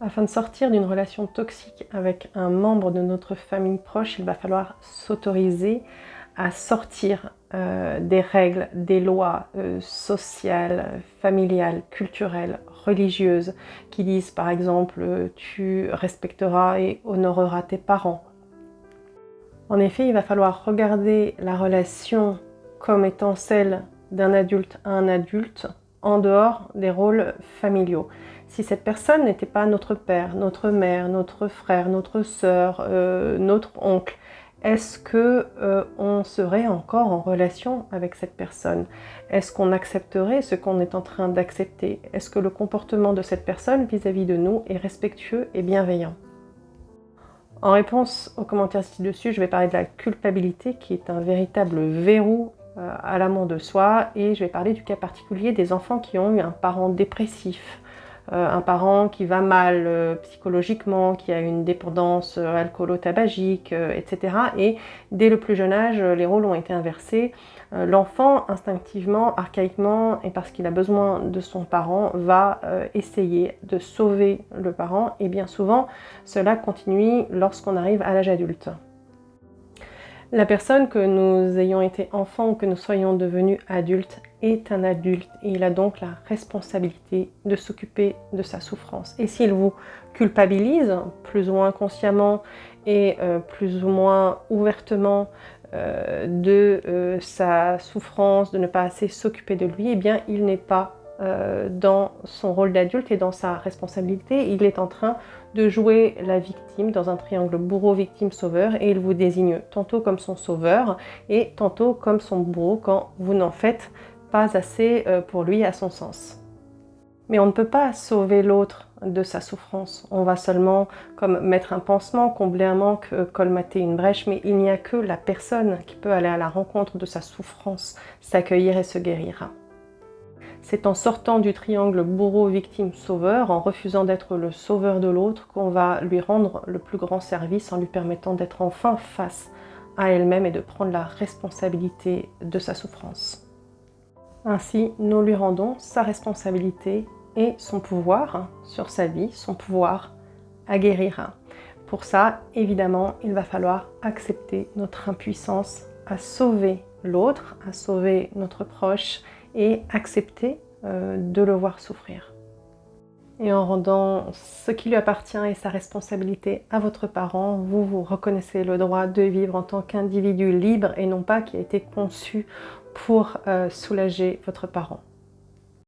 Afin de sortir d'une relation toxique avec un membre de notre famille proche, il va falloir s'autoriser à sortir des règles, des lois sociales, familiales, culturelles, religieuses, qui disent par exemple tu respecteras et honoreras tes parents. En effet, il va falloir regarder la relation comme étant celle d'un adulte à un adulte en dehors des rôles familiaux. Si cette personne n'était pas notre père, notre mère, notre frère, notre sœur, notre oncle, est-ce que on serait encore en relation avec cette personne? Est-ce qu'on accepterait ce qu'on est en train d'accepter? Est-ce que le comportement de cette personne vis-à-vis de nous est respectueux et bienveillant? En réponse aux commentaires ci-dessus, je vais parler de la culpabilité qui est un véritable verrou à l'amour de soi, et je vais parler du cas particulier des enfants qui ont eu un parent dépressif, un parent qui va mal psychologiquement, qui a une dépendance alcoolo-tabagique, etc. Et dès le plus jeune âge, les rôles ont été inversés. L'enfant, instinctivement, archaïquement, et parce qu'il a besoin de son parent, va essayer de sauver le parent, et bien souvent, cela continue lorsqu'on arrive à l'âge adulte. La personne, que nous ayons été enfants ou que nous soyons devenus adultes, est un adulte et il a donc la responsabilité de s'occuper de sa souffrance. Et s'il vous culpabilise, plus ou moins consciemment et plus ou moins ouvertement, de sa souffrance, de ne pas assez s'occuper de lui, eh bien il n'est pas dans son rôle d'adulte et dans sa responsabilité. Il est en train de jouer la victime dans un triangle bourreau-victime-sauveur, et il vous désigne tantôt comme son sauveur et tantôt comme son bourreau quand vous n'en faites pas assez pour lui à son sens. Mais on ne peut pas sauver l'autre de sa souffrance. On va seulement comme mettre un pansement, combler un manque, colmater une brèche, mais il n'y a que la personne qui peut aller à la rencontre de sa souffrance, s'accueillir et se guérir. C'est en sortant du triangle bourreau-victime-sauveur, en refusant d'être le sauveur de l'autre, qu'on va lui rendre le plus grand service en lui permettant d'être enfin face à elle-même et de prendre la responsabilité de sa souffrance. Ainsi, nous lui rendons sa responsabilité et son pouvoir sur sa vie, son pouvoir à guérir. Pour ça, évidemment, il va falloir accepter notre impuissance à sauver l'autre, à sauver notre proche, et accepter de le voir souffrir. Et en rendant ce qui lui appartient et sa responsabilité à votre parent, vous vous reconnaissez le droit de vivre en tant qu'individu libre et non pas qui a été conçu pour soulager votre parent.